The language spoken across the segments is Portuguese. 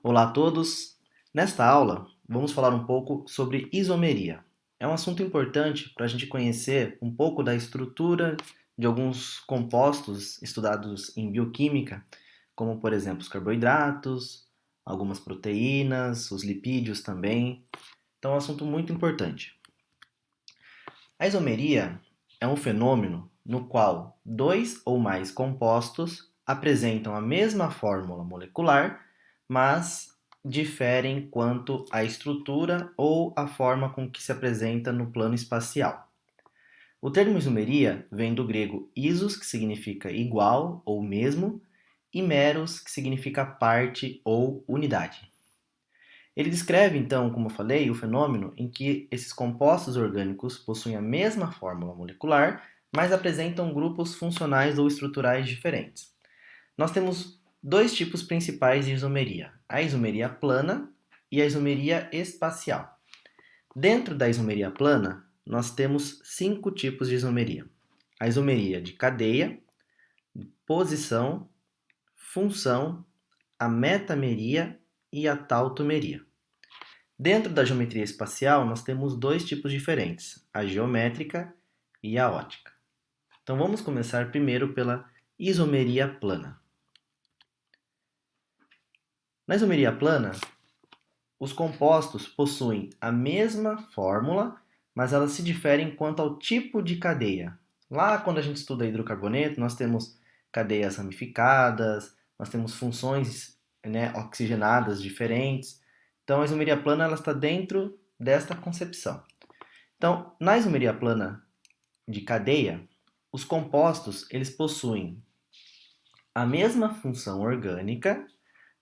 Olá a todos! Nesta aula, vamos falar um pouco sobre isomeria. É um assunto importante para a gente conhecer um pouco da estrutura de alguns compostos estudados em bioquímica, como, por exemplo, os carboidratos, algumas proteínas, os lipídios também. Então, é um assunto muito importante. A isomeria é um fenômeno no qual dois ou mais compostos apresentam a mesma fórmula molecular, mas diferem quanto à estrutura ou à forma com que se apresenta no plano espacial. O termo isomeria vem do grego isos, que significa igual ou mesmo, e meros, que significa parte ou unidade. Ele descreve, então, como eu falei, o fenômeno em que esses compostos orgânicos possuem a mesma fórmula molecular, mas apresentam grupos funcionais ou estruturais diferentes. Nós temos dois tipos principais de isomeria: a isomeria plana e a isomeria espacial. Dentro da isomeria plana, nós temos 5 tipos de isomeria: a isomeria de cadeia, posição, função, a metameria e a tautomeria. Dentro da geometria espacial, nós temos dois tipos diferentes: a geométrica e a ótica. Então vamos começar primeiro pela isomeria plana. Na isomeria plana, os compostos possuem a mesma fórmula, mas elas se diferem quanto ao tipo de cadeia. Lá, quando a gente estuda hidrocarboneto, nós temos cadeias ramificadas, nós temos funções, oxigenadas diferentes. Então, a isomeria plana ela está dentro desta concepção. Então, na isomeria plana de cadeia, os compostos eles possuem a mesma função orgânica,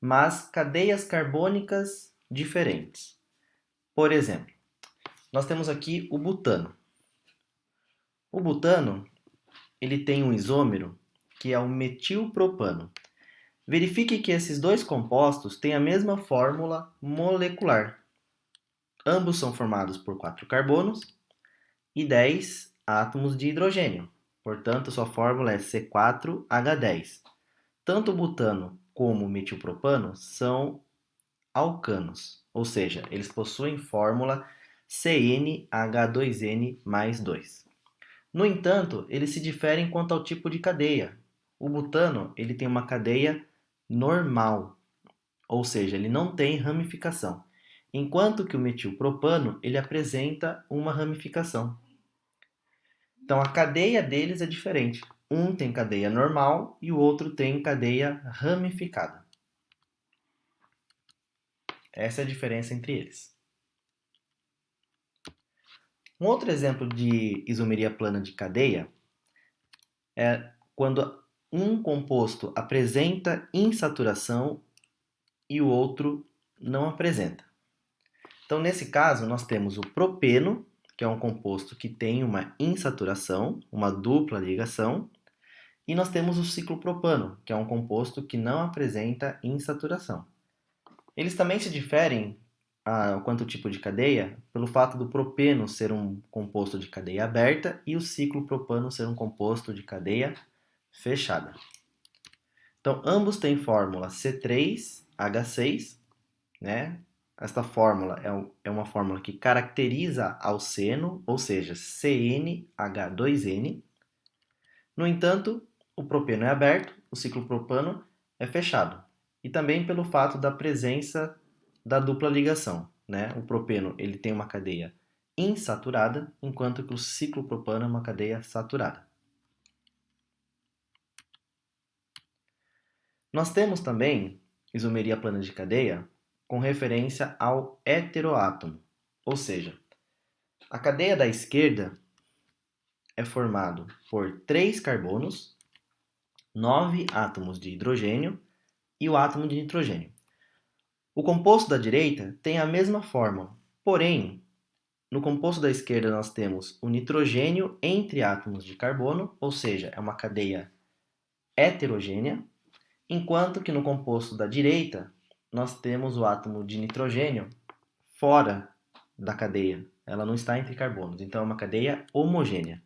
mas cadeias carbônicas diferentes. Por exemplo, nós temos aqui o butano. O butano ele tem um isômero que é o metilpropano. Verifique que esses dois compostos têm a mesma fórmula molecular. Ambos são formados por 4 carbonos e 10 átomos de hidrogênio. Portanto, sua fórmula é C4H10. Tanto o butano como o metilpropano são alcanos, ou seja, eles possuem fórmula CnH2n mais 2. No entanto, eles se diferem quanto ao tipo de cadeia. O butano ele tem uma cadeia normal, ou seja, ele não tem ramificação, enquanto que o metilpropano ele apresenta uma ramificação. Então a cadeia deles é diferente. Um tem cadeia normal e o outro tem cadeia ramificada. Essa é a diferença entre eles. Um outro exemplo de isomeria plana de cadeia é quando um composto apresenta insaturação e o outro não apresenta. Então, nesse caso, nós temos o propeno, que é um composto que tem uma insaturação, uma dupla ligação, e nós temos o ciclopropano, que é um composto que não apresenta insaturação. Eles também se diferem quanto ao tipo de cadeia pelo fato do propeno ser um composto de cadeia aberta e o ciclopropano ser um composto de cadeia fechada. Então, ambos têm fórmula C3H6, né? Esta fórmula é uma fórmula que caracteriza alceno, ou seja, CnH2n. No entanto, o propeno é aberto, o ciclopropano é fechado. E também pelo fato da presença da dupla ligação, né? O propeno ele tem uma cadeia insaturada, enquanto que o ciclopropano é uma cadeia saturada. Nós temos também isomeria plana de cadeia com referência ao heteroátomo, ou seja, a cadeia da esquerda é formada por 3 carbonos, 9 átomos de hidrogênio e o átomo de nitrogênio. O composto da direita tem a mesma fórmula, porém, no composto da esquerda nós temos o nitrogênio entre átomos de carbono, ou seja, é uma cadeia heterogênea, enquanto que no composto da direita nós temos o átomo de nitrogênio fora da cadeia. Ela não está entre carbonos, então é uma cadeia homogênea.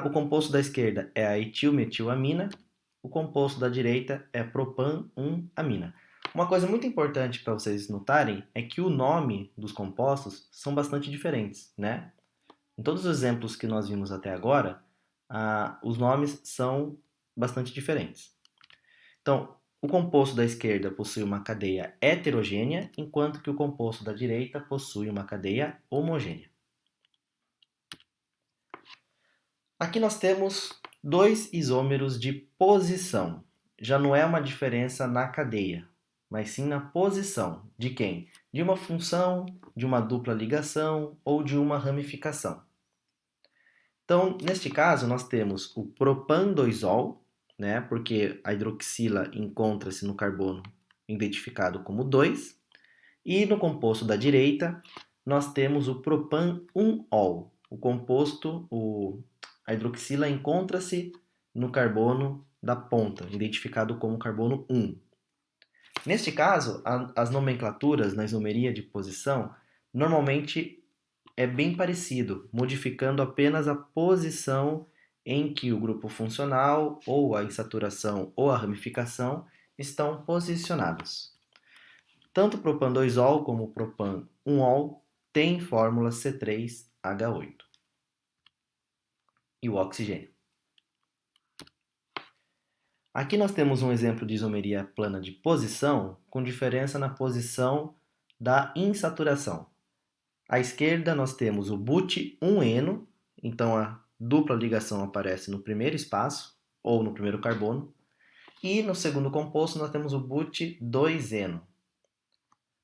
O composto da esquerda é a etilmetilamina, o composto da direita é propan-1-amina. Uma coisa muito importante para vocês notarem é que o nome dos compostos são bastante diferentes, né? Em todos os exemplos que nós vimos até agora, os nomes são bastante diferentes. Então, o composto da esquerda possui uma cadeia heterogênea, enquanto que o composto da direita possui uma cadeia homogênea. Aqui nós temos dois isômeros de posição. Já não é uma diferença na cadeia, mas sim na posição. De quem? De uma função, de uma dupla ligação ou de uma ramificação. Então, neste caso, nós temos o propan-2-ol, né, porque a hidroxila encontra-se no carbono identificado como 2, e no composto da direita, nós temos o propan-1-ol. O composto, a hidroxila encontra-se no carbono da ponta, identificado como carbono 1. Neste caso, as nomenclaturas na isomeria de posição normalmente é bem parecido, modificando apenas a posição em que o grupo funcional, ou a insaturação ou a ramificação estão posicionados. Tanto o propan-2-ol como o propan-1-ol têm fórmula C3H8. E o oxigênio. Aqui nós temos um exemplo de isomeria plana de posição, com diferença na posição da insaturação. À esquerda nós temos o but-1-eno, então a dupla ligação aparece no primeiro espaço, ou no primeiro carbono. E no segundo composto nós temos o but-2-eno.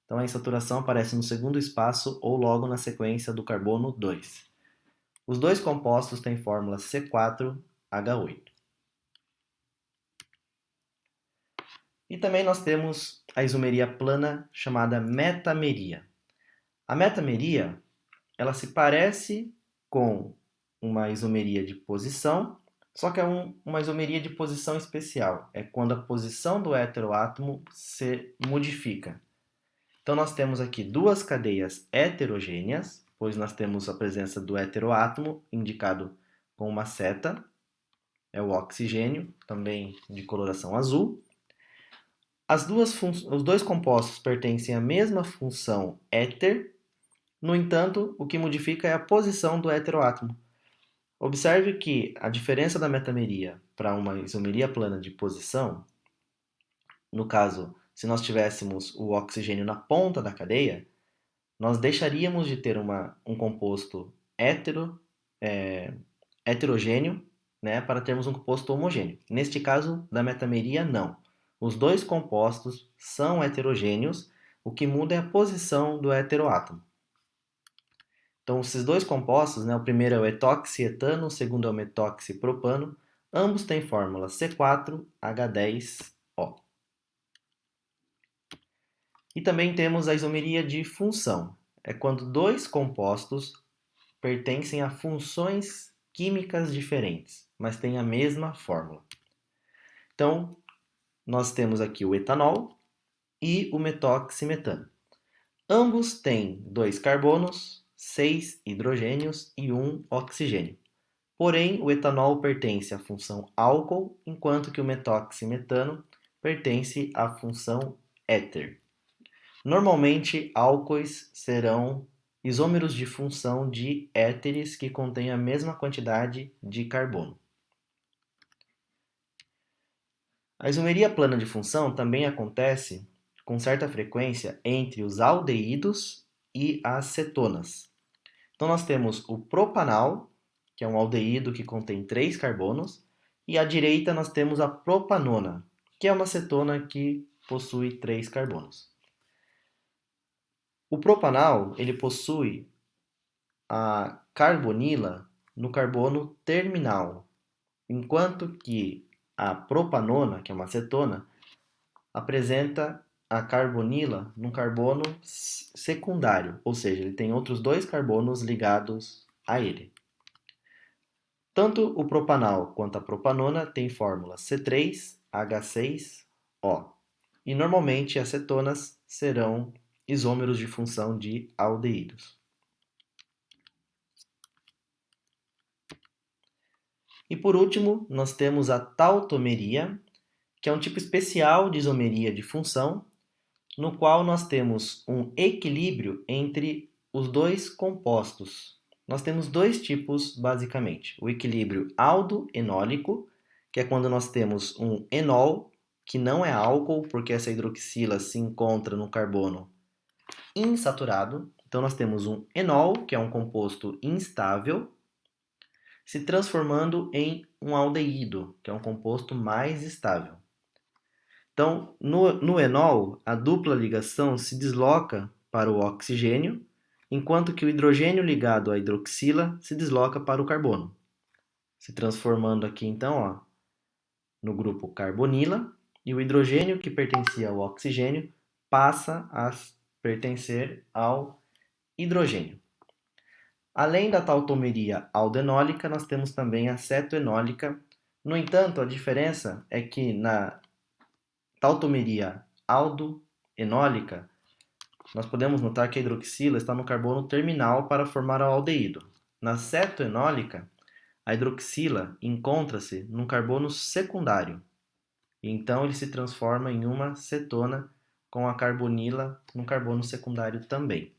Então a insaturação aparece no segundo espaço ou logo na sequência do carbono 2. Os dois compostos têm fórmula C4H8. E também nós temos a isomeria plana chamada metameria. A metameria, ela se parece com uma isomeria de posição, só que é uma isomeria de posição especial. É quando a posição do heteroátomo se modifica. Então nós temos aqui duas cadeias heterogêneas, pois nós temos a presença do heteroátomo, indicado com uma seta, é o oxigênio, também de coloração azul. Os dois compostos pertencem à mesma função éter, no entanto, o que modifica é a posição do heteroátomo. Observe que a diferença da metameria para uma isomeria plana de posição, no caso, se nós tivéssemos o oxigênio na ponta da cadeia, nós deixaríamos de ter um composto heterogêneo, né, para termos um composto homogêneo. Neste caso, da metameria, não. Os dois compostos são heterogêneos, o que muda é a posição do heteroátomo. Então, esses dois compostos, né, o primeiro é o etoxietano, o segundo é o metoxipropano, ambos têm fórmula C4H10O. E também temos a isomeria de função. É quando dois compostos pertencem a funções químicas diferentes, mas têm a mesma fórmula. Então, nós temos aqui o etanol e o metoximetano. Ambos têm 2 carbonos, 6 hidrogênios e 1 oxigênio. Porém, o etanol pertence à função álcool, enquanto que o metoximetano pertence à função éter. Normalmente, álcoois serão isômeros de função de éteres que contêm a mesma quantidade de carbono. A isomeria plana de função também acontece com certa frequência entre os aldeídos e as cetonas. Então nós temos o propanal, que é um aldeído que contém 3 carbonos, e à direita nós temos a propanona, que é uma cetona que possui 3 carbonos. O propanal, ele possui a carbonila no carbono terminal, enquanto que a propanona, que é uma cetona, apresenta a carbonila num carbono secundário, ou seja, ele tem outros 2 carbonos ligados a ele. Tanto o propanal quanto a propanona têm fórmula C3H6O. E normalmente as cetonas serão isômeros de função de aldeídos. E por último, nós temos a tautomeria, que é um tipo especial de isomeria de função, no qual nós temos um equilíbrio entre os dois compostos. Nós temos dois tipos, basicamente. O equilíbrio aldo-enólico, que é quando nós temos um enol, que não é álcool, porque essa hidroxila se encontra no carbono insaturado. Então, nós temos um enol, que é um composto instável, se transformando em um aldeído, que é um composto mais estável. Então, no enol, a dupla ligação se desloca para o oxigênio, enquanto que o hidrogênio ligado à hidroxila se desloca para o carbono, se transformando aqui então ó, no grupo carbonila, e o hidrogênio que pertencia ao oxigênio passa a pertencer ao hidrogênio. Além da tautomeria aldenólica, nós temos também a cetoenólica. No entanto, a diferença é que na tautomeria aldoenólica, nós podemos notar que a hidroxila está no carbono terminal para formar o aldeído. Na cetoenólica, a hidroxila encontra-se num carbono secundário, e então ele se transforma em uma cetona com a carbonila no carbono secundário também.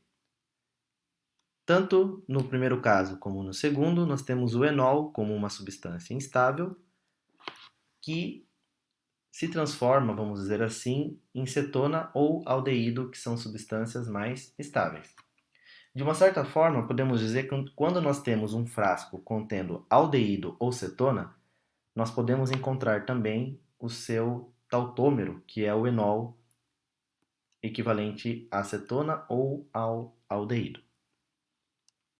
Tanto no primeiro caso como no segundo, nós temos o enol como uma substância instável que se transforma, vamos dizer assim, em cetona ou aldeído, que são substâncias mais estáveis. De uma certa forma, podemos dizer que quando nós temos um frasco contendo aldeído ou cetona, nós podemos encontrar também o seu tautômero, que é o enol equivalente à cetona ou ao aldeído.